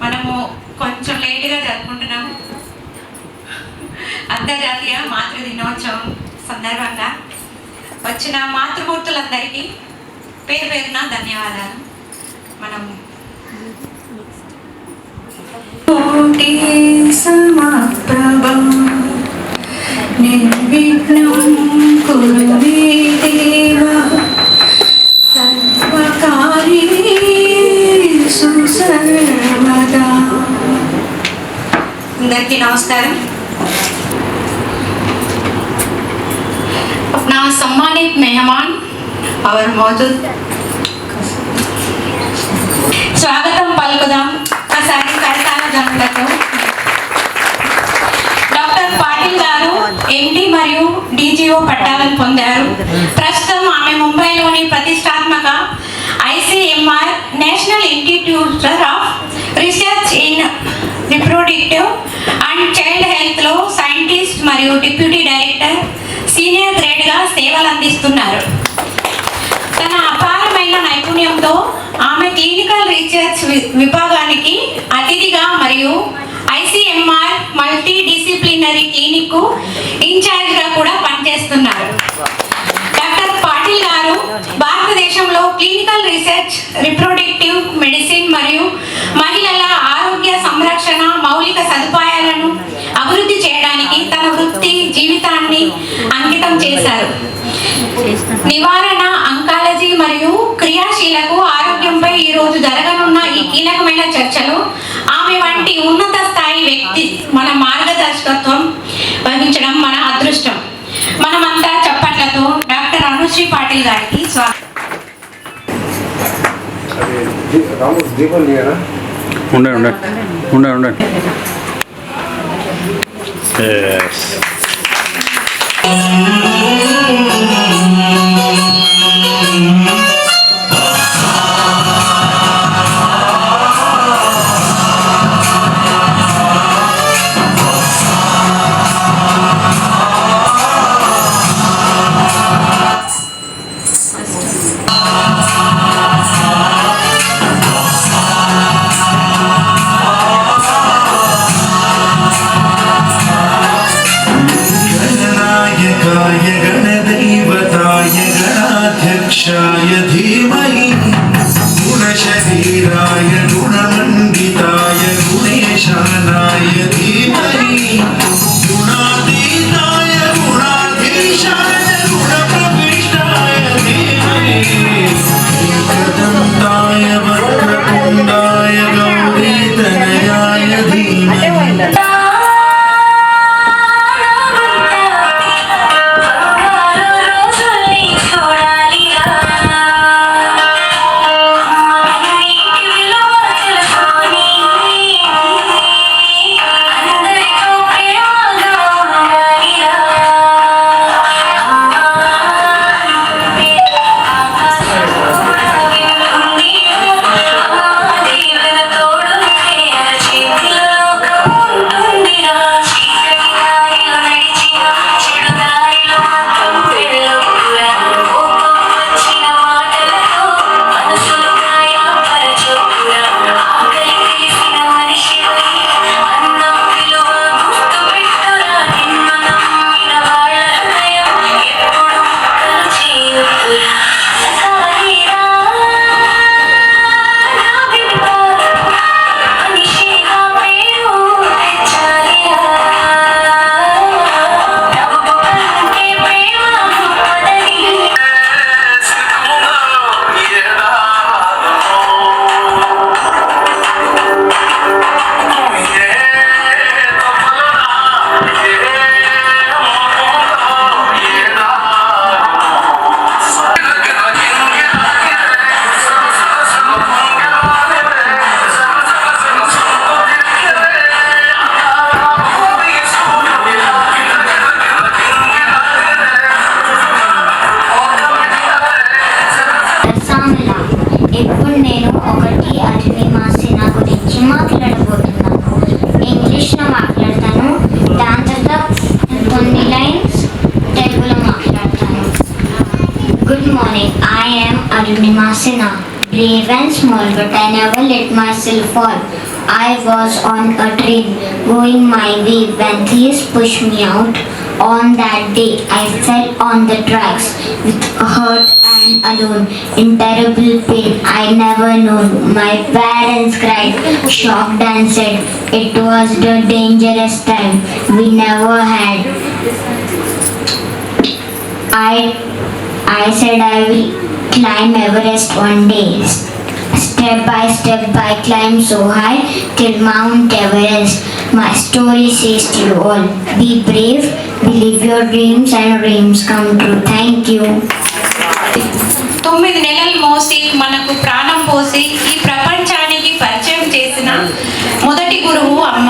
మనము కొంచెం లేటుగా జరుపుకుంటున్నాము. అంతర్జాతీయ మాతృ దినోత్సవం సందర్భంగా వచ్చిన మాతృమూర్తులందరికీ పేరు పేరున ధన్యవాదాలు. మనం సమప్రభం నిర్విఘ్నం కురు మే దేవ సర్వకార్యేషు సర్వదా. అందరికీ నమస్కారం. अपना सम्मानित मेहमान और मौजूद स्वागतम पलकुदाम ఒకసారి కరతాళ ధ్వనులతో. డాక్టర్ పాటిల్ గారు ఎండి మరియు డిజిఓ పట్టాలను పొందారు. ప్రస్తుతం ఆమె ముంబైలోని ప్రతిష్టాత్మక ICMR national institute of research in reproductive and child హెల్త్లో సైంటిస్ట్ మరియు డిప్యూటీ డైరెక్టర్ సీనియర్ గ్రేడ్గా సేవలు అందిస్తున్నారు. తన అపారమైన నైపుణ్యంతో ఆమె క్లినికల్ రీసెర్చ్ విభాగానికి అతిథిగా మరియు ICMR మల్టీ డిసిప్లినరీ క్లినిక్ ఇన్ఛార్జ్గా కూడా పనిచేస్తున్నారు. డాక్టర్ పాటిల్ గారు భారతదేశంలో క్లినికల్ రీసెర్చ్, రిప్రొడక్టివ్ మెడిసిన్ మరియు మహిళల ఆరోగ్య సంరక్షణ మౌలిక సదుపాయాలను అభివృద్ధి చేయడానికి తన వృత్తి జీవితాన్ని అంకితం చేశారు. నివారణ, అంకాలజీ మరియు క్రియాశీలకు ఆరోగ్యంపై ఈరోజు జరగనున్న ఈ కీలకమైన చర్చలో ఆమె వంటి ఉన్నత స్థాయి వ్యక్తి మన మార్గదర్శకత్వం వహించడం మన అదృష్టం. మనమంతా చప్పట్లతో డాక్టర్ అనుశ్రీ పాటిల్ గారికి స్వాగతం. गणाध्यक्षाय धीमहि गुणशरीराय गुणमण्डिताय गुणेशानाय धीमहि गुणातीताय गुणाधीशाय गुणप्रविष्टाय धीमहि एकदन्ताय वक्रतुण्डाय गौरीतनयाय धीमहि Arunima Sinha, brave and small, but I never let myself fall. I was on a train going my way when thieves pushed me out. On that day, I fell on the tracks with hurt and alone in terrible pain. I never known. My parents cried, shocked and said it was the dangerous time we never had. I said I will climb Everest one day. Step by step I climbed so high till Mount Everest. My story says to you all, be brave, believe your dreams and dreams come true. Thank you. 9 నెలలు మోసి మనకు ప్రాణం పోసి ఈ ప్రపంచానికి పరిచయం చేసిన మొదటి గురువు అమ్మ.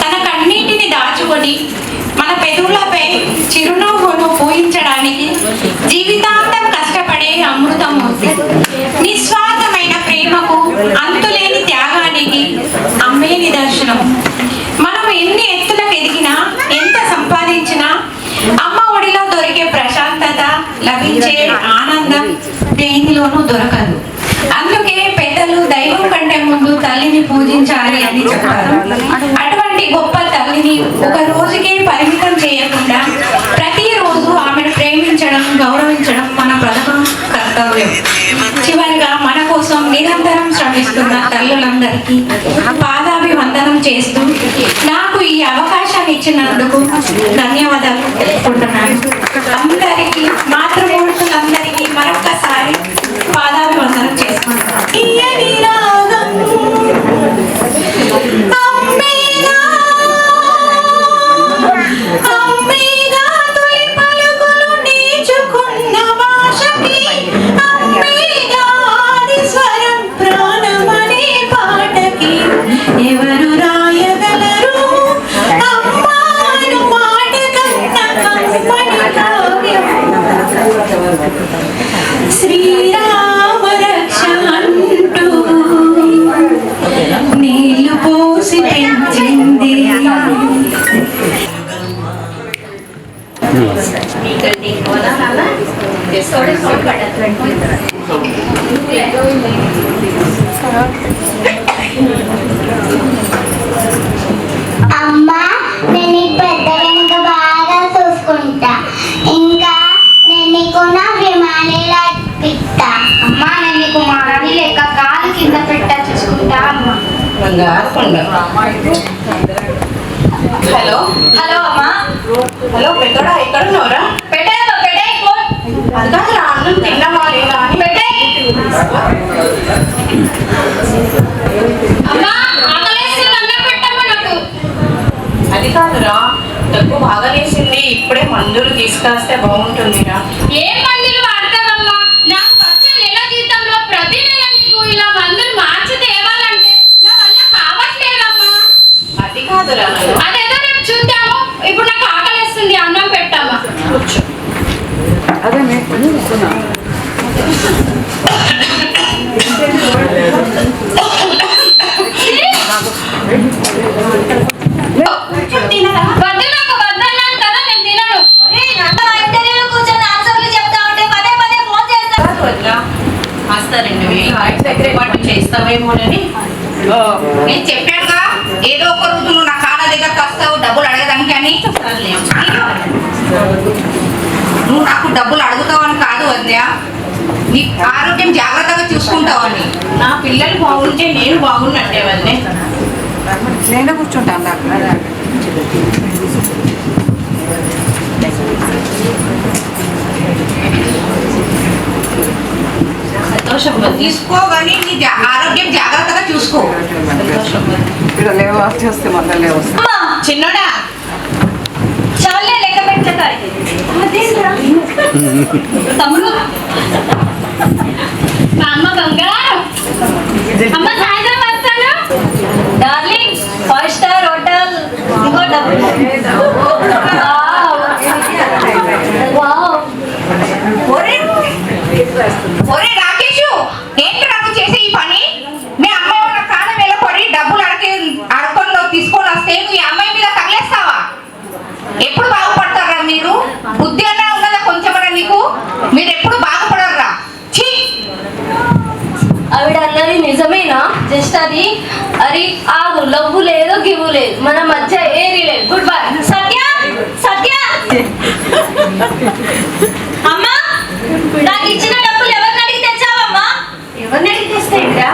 తన కన్నీటిని దాచుకొని మన పెదవులపై చిరునవ్వును పూయించడానికి జీవితాంతం కష్టపడే అమృతమూర్తి. నిస్వార్థమైన ప్రేమకు అంతులేని త్యాగానికి అమ్మే నిదర్శనం. మనం ఎన్ని ఎత్తులకు ఎదిగినా ఎంత సంపాదించినా అమ్మ ఒడిలో దొరికే ప్రశాంతత, లభించే ఆనందం దేనిలోనూ దొరకదు. అందుకే పెద్దలు దైవం కంటే ముందు తల్లిని పూజించాలి అని చెప్తారు. అటువంటి గొప్ప తల్లిని ఒక రోజుకే పరిమితం చేయకుండా ప్రతిరోజు ఆమెను ప్రేమించడం, గౌరవించడం మన ప్రథమ కర్తవ్యం. చివరిగా మన కోసం నిరంతరం శ్రమిస్తున్న తల్లులందరికీ పాదాభివందనం చేస్తూ నాకు ఈ అవకాశాన్ని ఇచ్చినందుకు ధన్యవాదాలు తెలుపుకుంటున్నాను. అందరికీ, మాతృమూర్తులందరికీ మరొక్కసారి పాదాభివందనం చేసుకుంటున్నాను. తీయని రాగం అమ్మేగా, అమ్మేగా తొలి పలుకులు నేర్చుకున్న భాషకి, అమ్మేగా ఆది స్వరం ప్రాణమనే పాటకి. ఎవరు రాయగలరు అమ్మాను మాట కన్నా కమ్మని కావ్యం. శ్రీరామ రక్ష అంటూ నీళ్లు పోసి పెంచింది. అమ్మా, నేను ఈ పెద్దగా బాగా చూసుకుంటా. ఇంకా నేను నీకు నా విమానిలా ఇప్పిస్తా. అమ్మా, నేను నీకు మారాని లెక్క కాలు కింద పెట్టా చూసుకుంటా. అమ్మా. హలో హలో అమ్మా. హలో పెద్దోడా, ఎక్కడ ఉన్నావురా? పెట్టేయమ్మా, పెట్టేయి ఫోన్. అది కాదు, అన్నం తిన్నావా లేదా అని పెట్టేయి. అమ్మా, ఆకలేస్తుంది, అన్నం పెట్టమ్మా నాకు. అది కాదురా, దగ్గు బాగా లేసింది, ఇప్పుడే మందులు తీసుకొస్తే బాగుంటుందిరా. ఏ మందులు వాడతావమ్మా? నాకు వచ్చే నెల జీతంలో ప్రతి నెల నీకు ఇలా మందులు మార్చి తేవాలంటే నా వల్ల కావట్లేదమ్మా. అది కాదురా, అదేదో రేపు చూద్దాము. ఇప్పుడు నాకు ఆకలేస్తుంది, అన్నం పెట్టమ్మా. కూర్చో. చేస్తావేమోనని నేను చెప్పాడుగా, ఏదో ఒక రోజు నువ్వు నా కాళ్ళ దగ్గరకు వస్తావు డబ్బులు అడగడానికి అని. నువ్వు నాకు డబ్బులు అడుగుతావు అని కాదు వద్దా, నీ ఆరోగ్యం జాగ్రత్తగా చూసుకుంటావని. నా పిల్లలు బాగుంటే నేను బాగున్నట్టే వద్దే. నేను కూర్చుంటాను. సంతోషం తీసుకోగాని నీ ఆరోగ్యం జాగ్రత్తగా చూసుకో. ఇక్కడ లేవు చేస్తే మళ్ళీ లేవు. చిన్నడా చాలే లెక్క పెట్టారు తమ్ముడు. మా అమ్మ బంగారం. అమ్మ సాయంత్రం వస్తాను డార్లింగ్. 5 star hotel. ఇంకో డబ్బులు. ఒరే రాకేష్, ఏంటి నాకు చేసే ఈ పని? మీ అమ్మాయి ఉన్న కాలం వేళ పడి డబ్బులు అడగకుండా తీసుకొని వస్తే నువ్వు ఈ అమ్మాయి మీద తగిలేస్తావా? ఎప్పుడు బాగుపడతారా మీరు? బుద్ధి అన్నా ఉన్నదా కొంచెమన్నా నీకు? మీరు ఎప్పుడు బాగుపడరా? ఆవిడ అన్నది నిజమేనా? జస్ట్ అది అరే ఆగు, లవ్వు లేదు గివ్వు లేదు, మన మధ్య ఏరీ లేదు. Good bye. సత్య సత్య అమ్మా, నాకు ఇచ్చిన డబ్బులు ఎవరిని అడిగి తెచ్చావమ్మా? ఎవరిని అడిగి తెస్తాయిరా?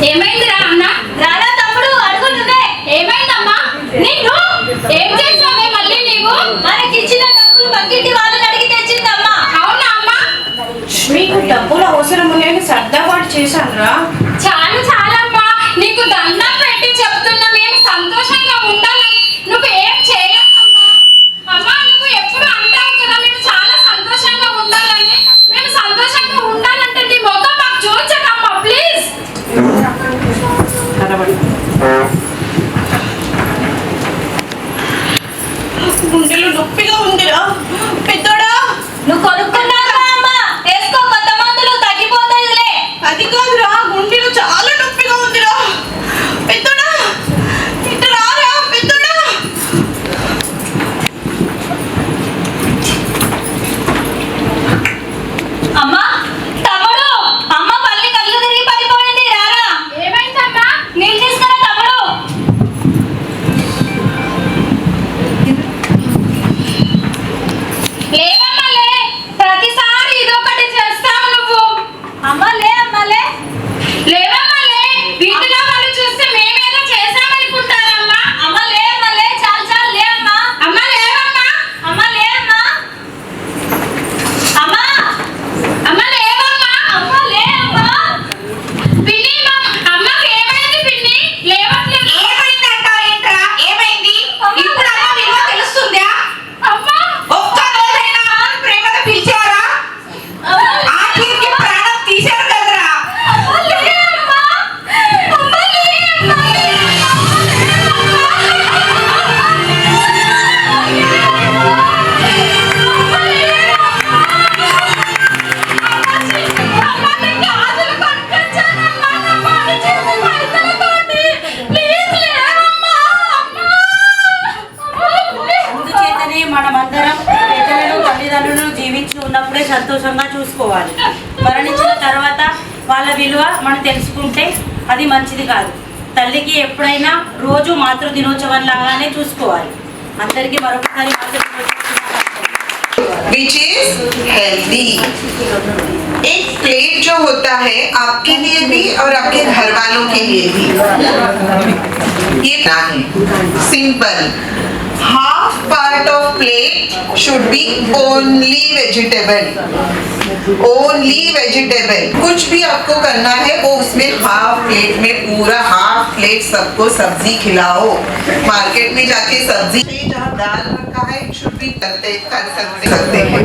ఏమైందిరా అన్న? రారా తమ్ముడు, అడుగు నువ్వే. ఏమైందమ్మా? నిన్ను ఏం చేసావే మళ్ళీ నీవు? మనకి ఇచ్చిన డబ్బులు పక్కింటి వాళ్ళని అడిగి తెచ్చిందమ్మా. అవునా అమ్మా? మీకు డబ్బులు అవసరం నేను సర్దాబాటు చేశానురా. చాలు చాలమ్మా, నీకు దండం పెట్టి చెప్తున్నా, మేము సంతోషంగా ఉండాలని నువ్వు ఏం చేయకమ్మా. అమ్మా, నువ్వు ఎప్పుడు అంటావు కదా మేము చాలా సంతోషంగా ఉండాలని. మేము సంతోషంగా ఉండాలంటే నీ మొత్తం మాకు చూచకమ్మా ప్లీజ్. గుండెలు నొప్పిగా ఉందిరా పెద్దోడా. నువ్వు కొనుక్కున్నావా అమ్మా? వేసుకో, కొత్త మందులు తగ్గిపోతాయిలే. అది కాదురా, గుండెలు చాలా నొప్పిగా ఉందిరా పెద్దోడా. ఇటు రారా పెద్దోడా. అమ్మా తమ్ముడు, అమ్మ పల్లి కళ్ళు తిరిగి పడిపోయింది, రారా. ఏమైందమ్మా? నీళ్ళు తీసుకురా తమ్ముడు. లేవమ్మా లే, ప్రతిసారి ఇదొకటి చేస్తావు నువ్వు. అమ్మ లే, అమ్మ లే. లేవమ్మా లే, వీటిలో వాళ్ళు చూస్తే మేమేదో చేసామనుకుంటారమ్మా. అమ్మ లే, అమ్మ లే. చాలు చాలు, లే అమ్మా. అమ్మ లేవమ్మా. అమ్మ లే అమ్మా. అమ్మా అమ్మ లేవమ్మా. అమ్మ లే అమ్మా. పిన్ని, అమ్మకి ఏమైంది పిన్ని? లేవట్లేదు. ఏమైంది? ఇప్పుడు అమ్మ విలువ తెలుస్తుందా? అమ్మా, ఒక్క రోజైనా అమ్మని ప్రేమగా పిలిచారా? ఆఖరికి ప్రాణం తీశారు కదరా. అమ్మ లే అమ్మా. అమ్మ లే అమ్మా. అమ్మని గాజులు కొనుక్కొచ్చానమ్మా, నా పని చేసే పైసలతోటి. ప్లీజ్ లేవమ్మా. అందుచేతనే మనమందరం పెద్దలను తల్లిదండ్రులను జీవించి ఉన్నప్పుడే సంతోషంగా చూసుకోవాలి. మరణించిన తర్వాత వాళ్ళ విలువ మనం తెలుసుకుంటే అది మంచిది కాదు. తల్లికి ఎప్పుడైనా రోజు మాతృ దినోత్సవం లాగానే చూసుకోవాలి. అందరికీ మరొకసారి మాతృ దినోత్సవం which is healthy. एक प्लेट जो होता है आपके लिए भी और आपके घर वालों के लिए भी, ये क्या है? Simple. Half part of plate should be only vegetable. Only vegetable. कुछ भी आपको करना है वो उसमें हाफ प्लेट में पूरा हाफ प्लेट सबको सब्जी खिलाओ. मार्केट में जाके सब्जी जहाँ दाल रखा है should be कर सकते हैं.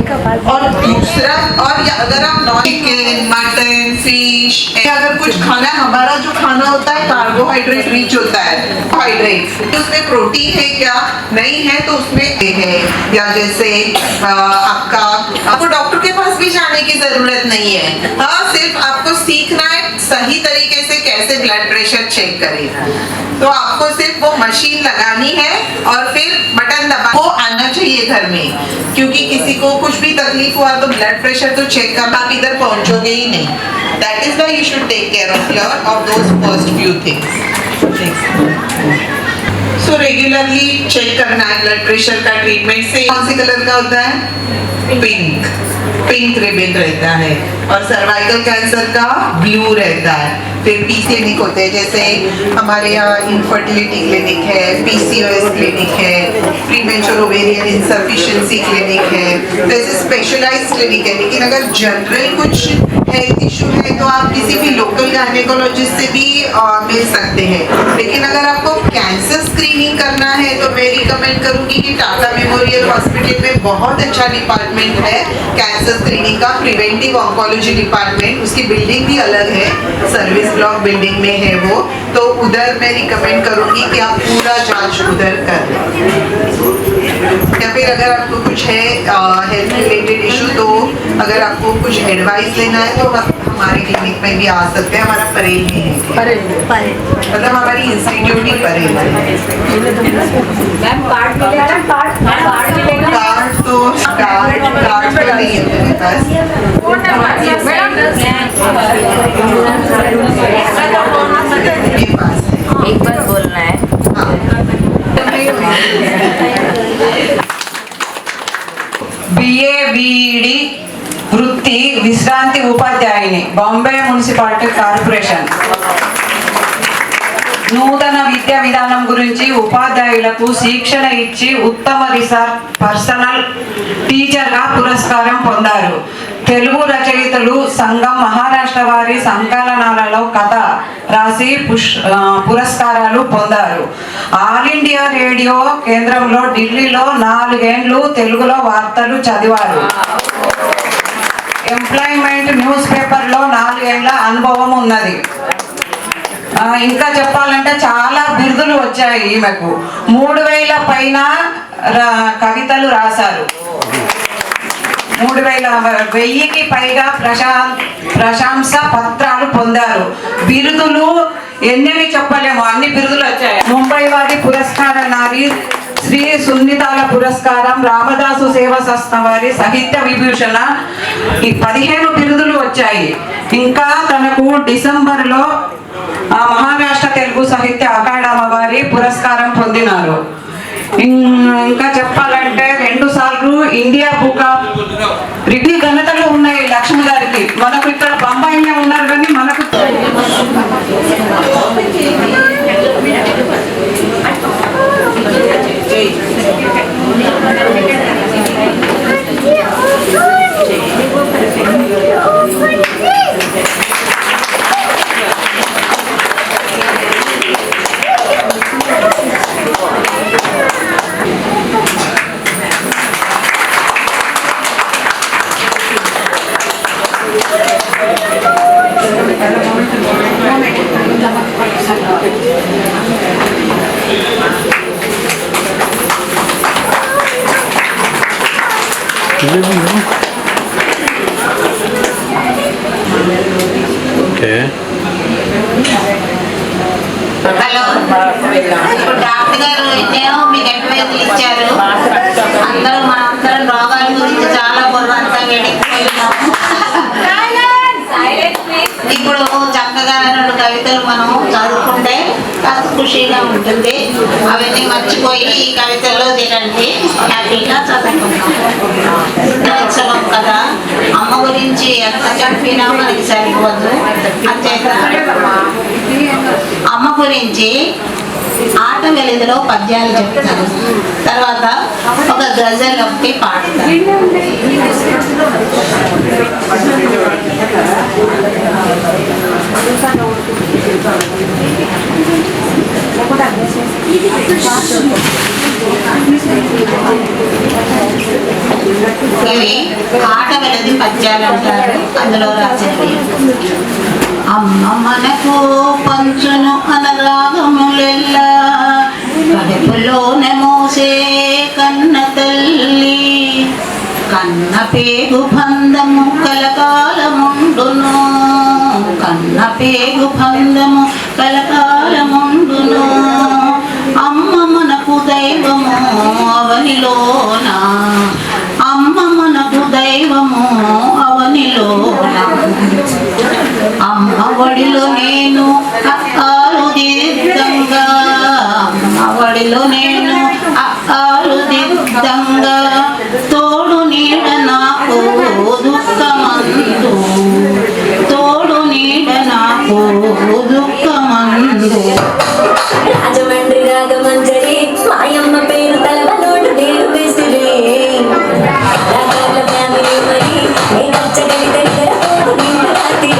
और दूसरा, और या अगर आप नॉन चिकन मटन फिश अगर कुछ खाना, हमारा जो खाना होता है कार्बोहाइड्रेट रिच होता है. हाइड्रेट उसमें प्रोटीन है क्या? नहीं है तो उसमें ये है. या जैसे आपको डॉक्टर के पास भी जाने की जरूरत नहीं है. हाँ, सिर्फ आपको सीखना है सही तरीके से कैसे ब्लड प्रेशर चेक करेगा. तो आपको सिर्फ वो मशीन लगानी है और फिर बटन दबा वो आना चाहिए घर में. क्योंकि किसी को कुछ भी तकलीफ हुआ तो ब्लड प्रेशर तो चेक करना, आप इधर पहुंचोगे ही नहीं. That is why you should take care of those first few things. So regularly check करना है ब्लड प्रेशर का. ट्रीटमेंट से कौन सी कलर का होता है? पिंक रिबन रहता है. और सर्वाइकल कैंसर का ब्लू रहता है. फिर पीसीएनिक होते हैं, जैसे हमारे यहाँ इनफर्टिलिटी क्लिनिक है, पीसीओएस क्लिनिक है, प्रीमेच्योर ओवेरियन इनसफिशिएंसी क्लिनिक है. वैसे स्पेशलाइज्ड क्लिनिक है. लेकिन अगर जनरल कुछ हेल्थ इशू है तो आप किसी भी लोकल गायनेकोलॉजिस्ट से भी मिल सकते हैं. लेकिन अगर आपको कैंसर स्क्रीनिंग करना है तो मैं रिकमेंड करूंगी कि टाटा मेमोरियल हॉस्पिटल में बहुत अच्छा डिपार्टमेंट है कैंसर स्क्रीनिंग का, प्रिवेंटिव ऑन्कोलॉजी डिपार्टमेंट. उसकी बिल्डिंग भी अलग है, सर्विस ब्लॉक बिल्डिंग में है वो. तो उधर मैं रिकमेंड करूंगी कि आप पूरा जांच उधर कर लें. या फिर अगर आपको कुछ है हेल्थ रिलेटेड इशू, तो अगर आपको कुछ एडवाइस लेना है तो आप हमारे क्लिनिक में भी आ सकते हैं. हमारा परेल में है, मतलब हमारी इंस्टीट्यूट ही परेल है. कार्ड तो नहीं है मेरे पास. విశ్రాంతి ఉపాధ్యాయుని, బాంబే మున్సిపాలిటీ కార్పొరేషన్. నూతన విద్యా విధానం గురించి ఉపాధ్యాయులకు శిక్షణ ఇచ్చి ఉత్తమ రిసర్చ్ పర్సనల్ టీచర్గా పురస్కారం పొందారు. తెలుగు రచయితలు సంఘం మహారాష్ట్ర వారి సంకలనాలలో కథ రాసి పురస్కారాలు పొందారు. ఆల్ ఇండియా రేడియో కేంద్రంలో ఢిల్లీలో 4 ఏళ్ళు తెలుగులో వార్తలు చదివారు. ఎంప్లాయ్మెంట్ న్యూస్ పేపర్లో 4 ఏళ్ల అనుభవం ఉన్నది. ఇంకా చెప్పాలంటే చాలా బిరుదులు వచ్చాయి ఈమెకు. 3000 పైన కవితలు రాశారు. 1000కి పైగా ప్రశంస పత్రాలు పొందారు. బిరుదులు ఎన్ని చెప్పలేము, అన్ని బిరుదులు వచ్చాయి. ముంబై వారి పురస్కార నారి శ్రీ సున్నితాల పురస్కారం, రామదాసు సేవా సంస్థ వారి సాహిత్య విభూషణ, ఈ 15 బిరుదులు వచ్చాయి. ఇంకా తనకు డిసెంబర్లో మహారాష్ట్ర తెలుగు సాహిత్య అకాడమీ వారి పురస్కారం పొందినారు. ఇంకా చెప్పాలంటే 2 సార్లు ఇండియా బుక్ ఆఫ్ రివ్యూ ఘనతలు ఉన్నాయి లక్ష్మి గారికి. మనకు ఇక్కడ బొంబాయిలో ఉన్నారు కానీ మనకు హలో, ఇప్పుడు డాక్టర్ గారు ఎన్నో మీకు అడ్వైజులు ఇచ్చారు. మనందరం రోగాల గురించి చాలా బుర్రంతంగా ఎడిగిపోయినాము. ఇప్పుడు చక్కగా 2 కవితలు మనం చదువుకుంటే కాస్త ఖుషీగా ఉంటుంది. అవన్నీ మర్చిపోయి ఈ కవితల్లో తినండి, హ్యాపీగా చదువుకుంటాం. ఉత్సవం కదా, అమ్మ గురించి ఎంత చెప్పినా మనకి సరిపోదు. అంతేత అమ్మ గురించి ఆట వెలిదిలో పద్యాలు చెప్తారు, తర్వాత ఒక గజల్ ఒకటి పాడతారు. ఇవి ఆట వెలది పద్యాలు అంటారు. అందులో రాసేది అమ్మ మనకు పంచును అనరాగములెల్లా, కడుపులోనే మోసే కన్న తల్లి, కన్న పేగు బంధము కలకాలముండును, కన్న పేగు బంధము కలకాలముండును. అమ్మ మనకు దైవము అవనిలోన, అమ్మ మనకు దైవము అవనిలోన. అమ్మ ఒడిలో నేను అక్కాలు దిద్దంగా, అమ్మ ఒడిలో నేను అక్కాలు దిద్దంగా, తోడు నీడ నాకు దుఃఖమందు, తోడు నీడ నాకు దుఃఖమందు. రాజమండ్రి రాగమంజరి మాయమ్మ పేరు తలవనోడు నేను విసిరే, రాగాల ఫ్యామిలీ మరి నీ నచ్చగలి దగ్గర తోడు నీవు రాత్రి.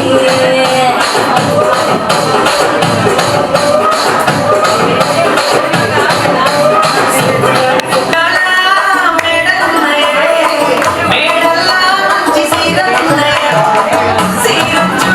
సీరచ్చు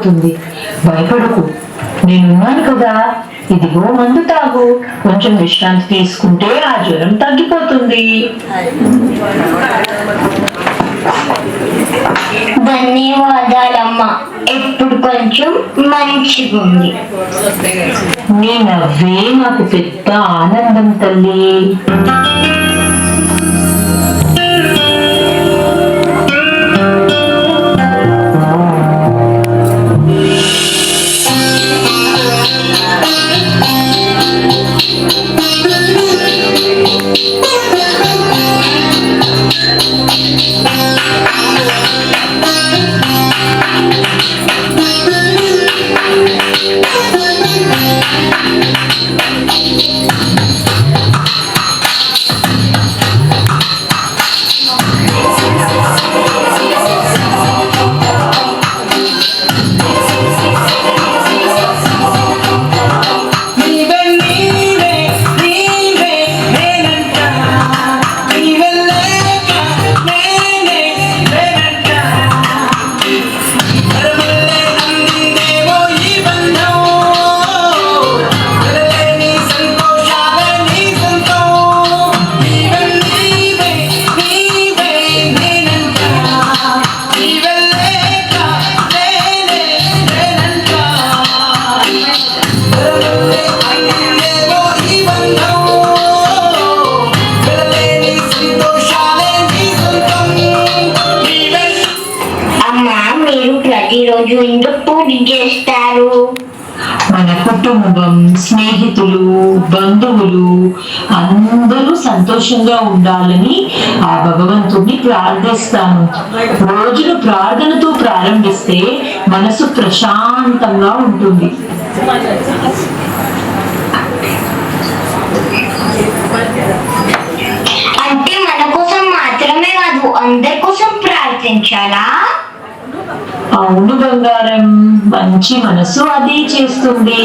తగ్గిపోతుంది. భయపడకు, నేనున్నాను కదా. ఇదిగో మందు తాగు. కొంచెం విశ్రాంతి తీసుకుంటే ఆ జ్వరం తగ్గిపోతుంది. ధన్యవాదాలమ్మా, ఇప్పుడు కొంచెం మంచిగా ఉంది. నీ నవ్వే నాకు పెద్ద ఆనందం తల్లి. ప్రతిరోజు ఎందుకు పూజ చేస్తారు? మన కుటుంబం, స్నేహితులు, బంధువులు అందరూ సంతోషంగా ఉండాలని ఆ భగవంతుడిని ప్రార్థిస్తాము. రోజును ప్రార్థనతో ప్రారంభిస్తే మనసు ప్రశాంతంగా ఉంటుంది. అంటే మన కోసం మాత్రమే కాదు, అందరి కోసం ప్రార్థించాలా? అవును బంగారం, మంచి మనసు అదే చేస్తుంది.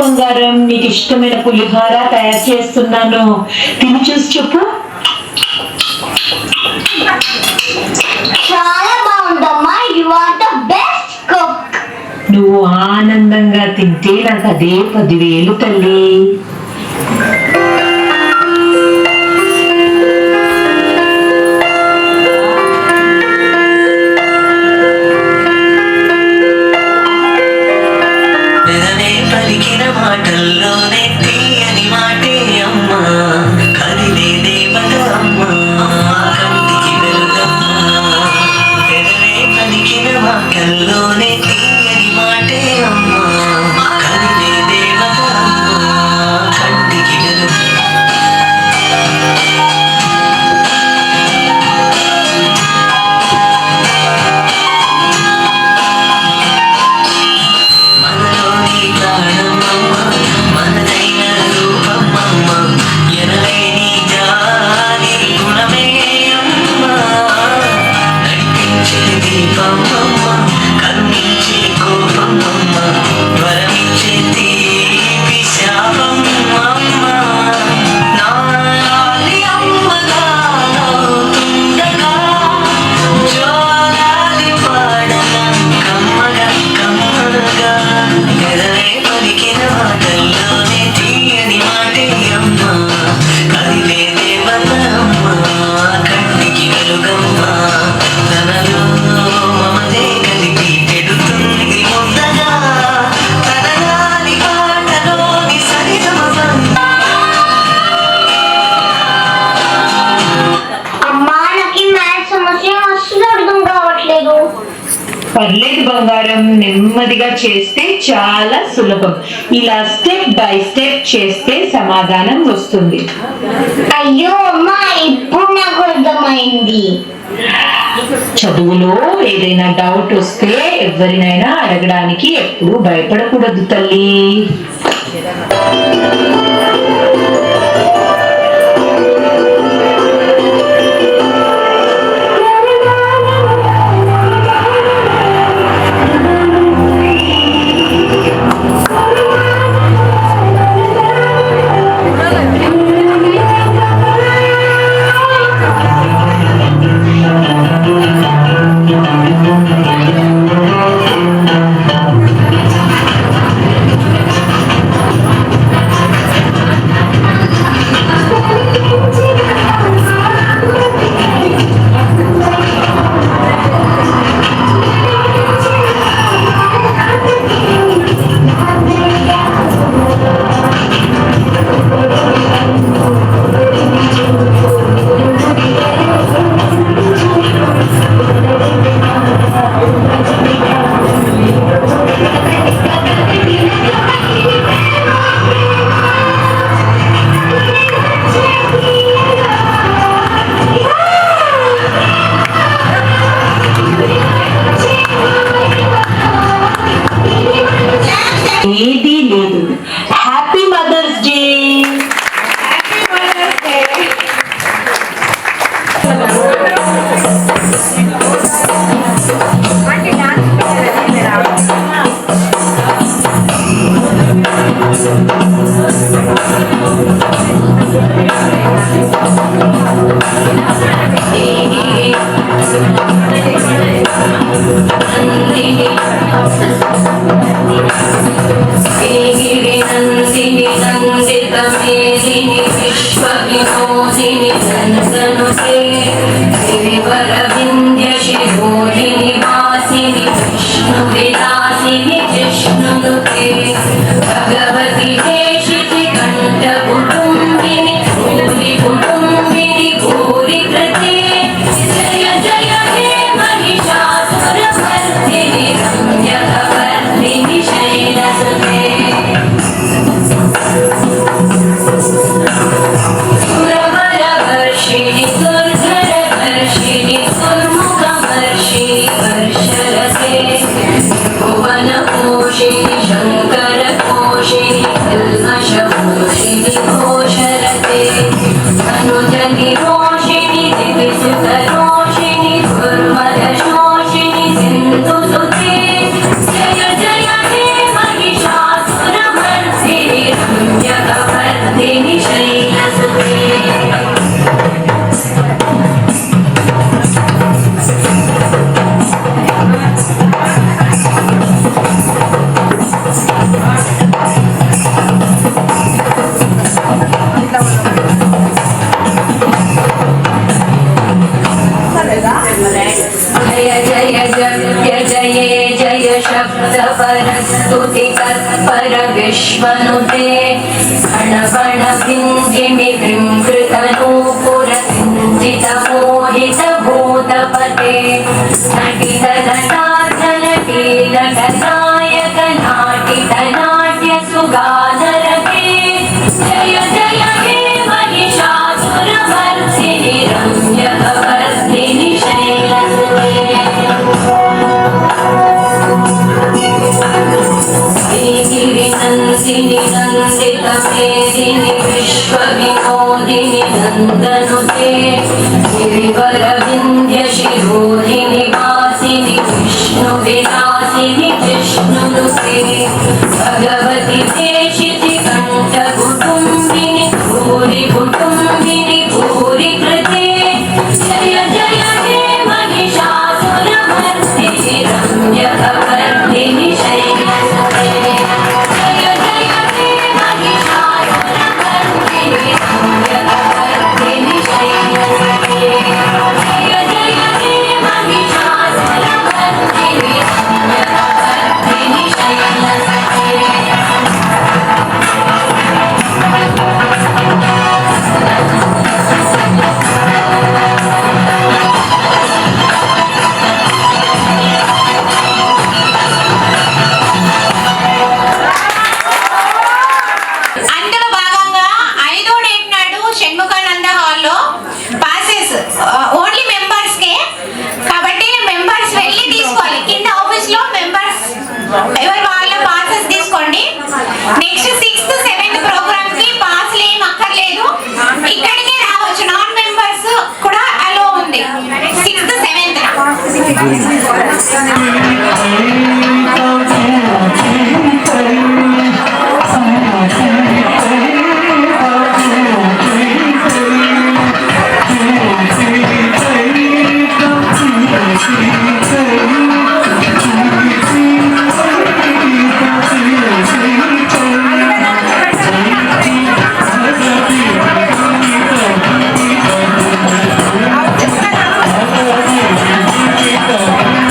బంగారం, నీకు ఇష్టమైన పులిహోర తయారు చేస్తున్నాను, తిని చూసి చెప్పు. చాలా బాగుందమ్మా, you are the best cook. నువ్వు ఆనందంగా తింటే నాకు అదే 10,000 తల్లి. మాటల్లోనే తీయని మాటే అమ్మా, కదిలే దేవత అమ్మా, కంటికి వెలుగమ్మా. పెదవే పలికిన మాటల్లోనే తీయని మాటే అమ్మా, కదిలే దేవత అమ్మా, కంటికి వెలుగు. కరుణి పర్లేదు బంగారం, నెమ్మదిగా చేస్తే చాలా సులభం. ఇలా స్టెప్ బై స్టెప్ చేస్తే సమాధానం వస్తుంది. అయ్యో అమ్మా, ఇప్పుడు నాకు అర్థమైంది. చదువులో ఏదైనా డౌట్ వస్తే ఎవరినైనా అడగడానికి ఎప్పుడూ భయపడకూడదు తల్లి. ఏదీ లేదు. Happy mother's day. विश्वनुते गणगणभिञ्जिमिकृङ्कृतनूपुरसिञ्चितमोहितभूतपते नटितनटार्धनटीनटनायक नाटितनाट्यसुगानरते जय जय हे महिषासुरमर्दिनि रम्यकवर्धिनि शैलसुते नन्दिनि नन्दितमेदिनि विश्वविनोदिनि नन्दनुते गिरिवरविन्ध्यशिरोधिनि वासिनि विष्णुविलासिनि जिष्णुनुते भगवति देशिति कण्ठकुटुम्बिनि भूरि कुटुम्बिनि भूरि कृते जय जय हे महिषासुरमर्दिनि रम्यकवर्धिनि शैलसुते Shailas ఎవరు వాళ్ళ పాసెస్ తీసుకోండి. నెక్స్ట్ 6th 7th ప్రోగ్రామ్ కి పాస్లు ఏం అక్కర్లేదు, ఇక్కడికే రావచ్చు. నాన్ మెంబర్స్ కూడా అలో ఉంది 6th 7th.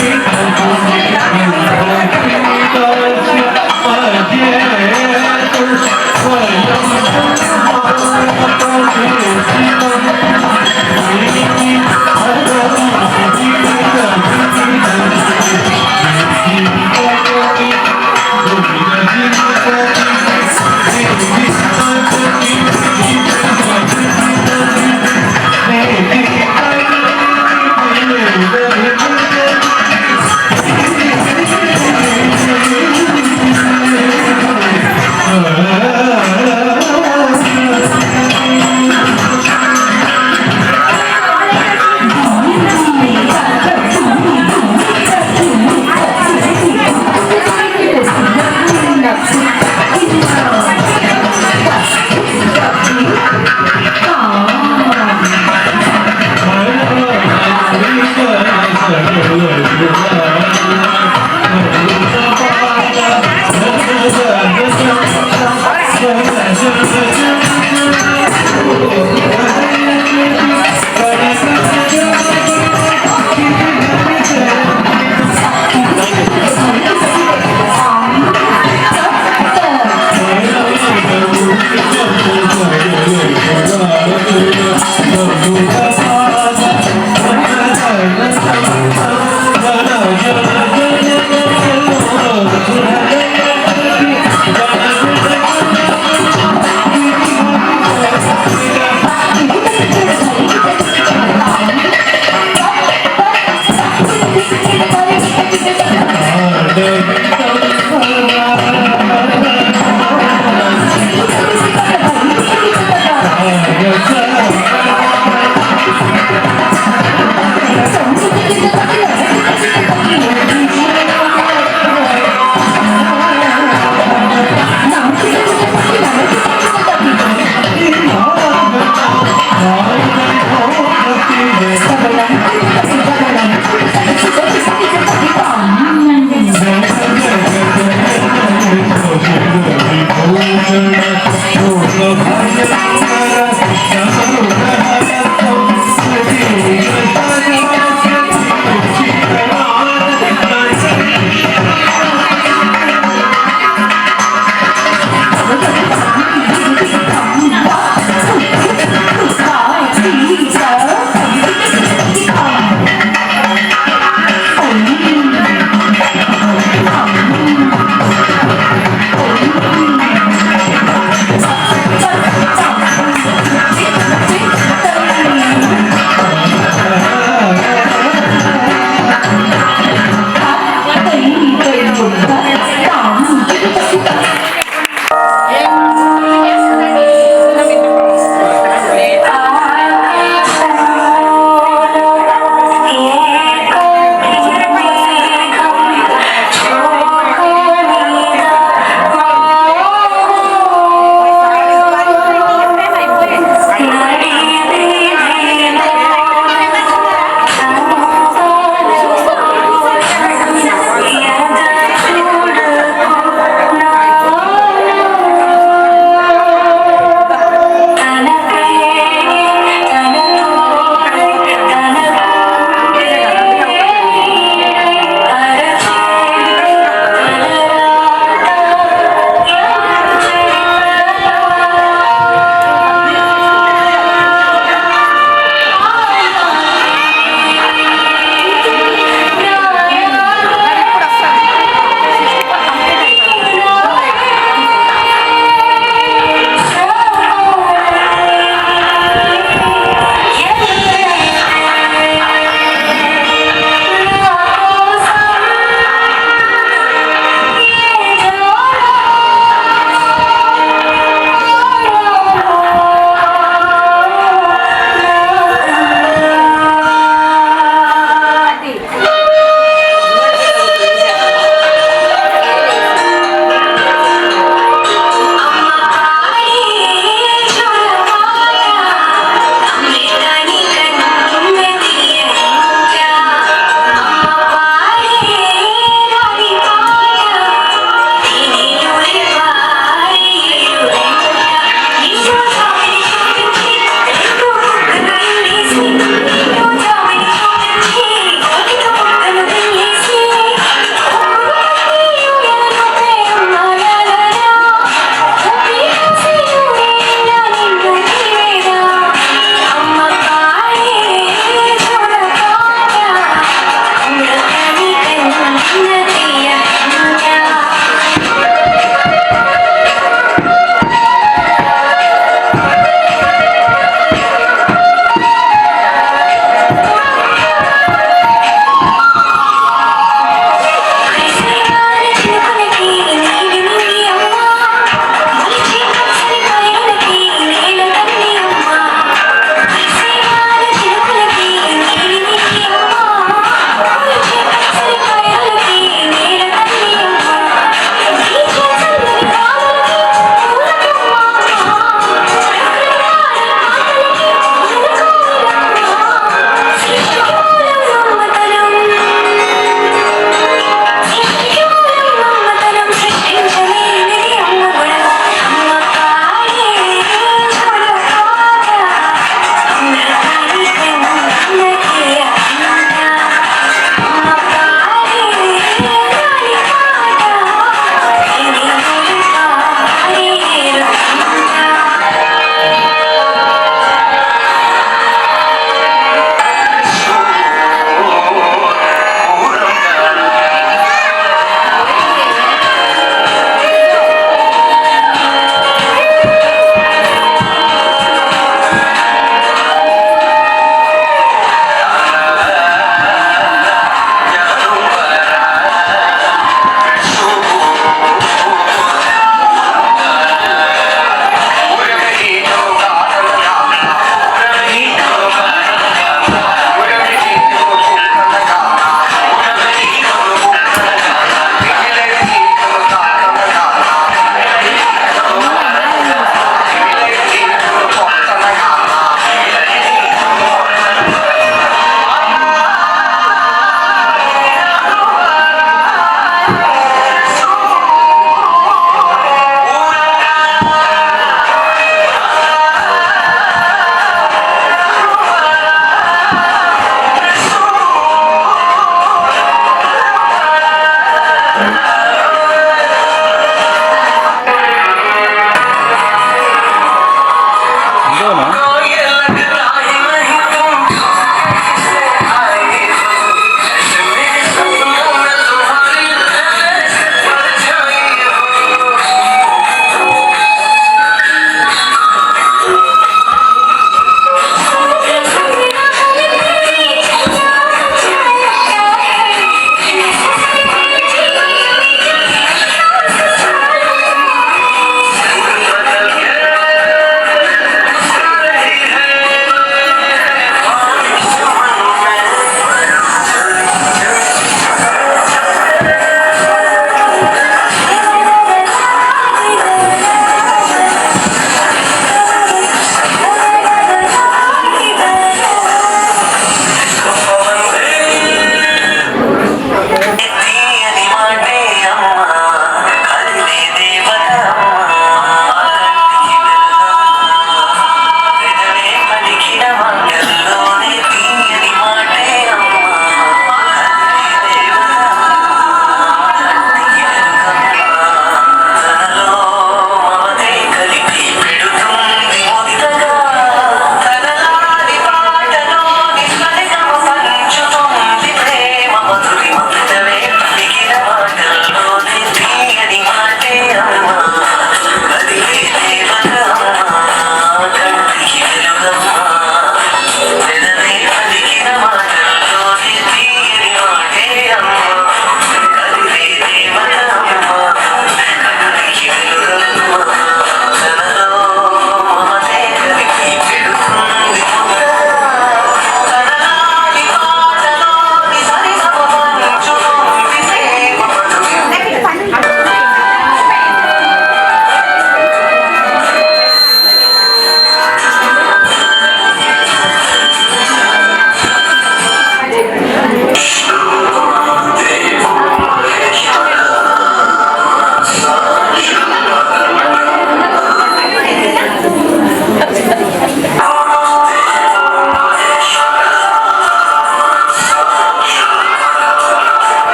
Thank you.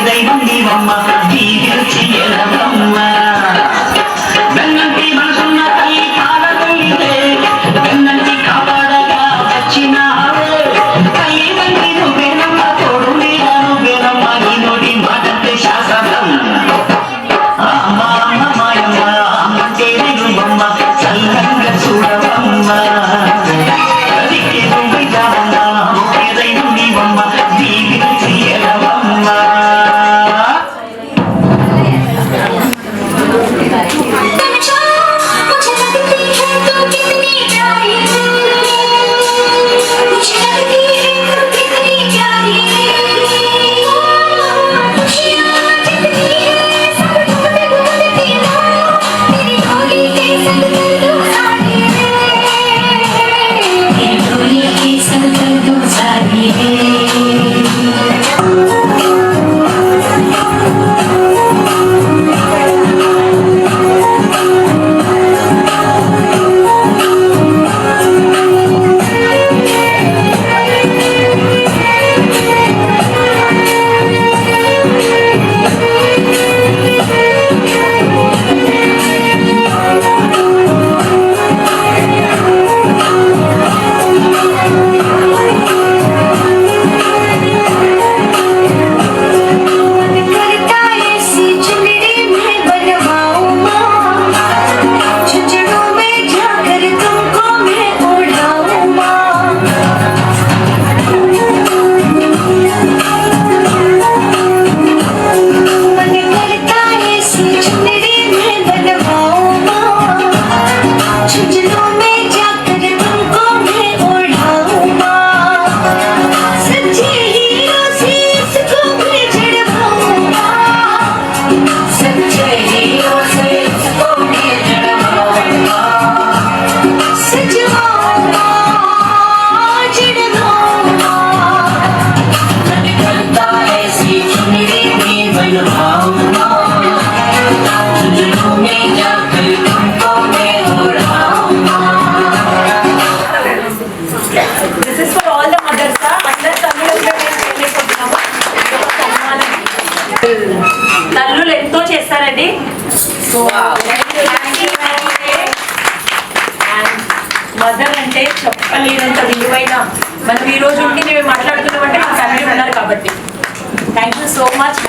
దైవం చేస్తారండి. మదర్ అంటే చెప్పలేనంత విలువైన, మనం ఈ రోజు ఉండి మేము మాట్లాడుతున్నామంటే మా ఫ్యామిలీ ఉన్నారు కాబట్టి. Thank you so much.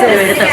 పెడతాం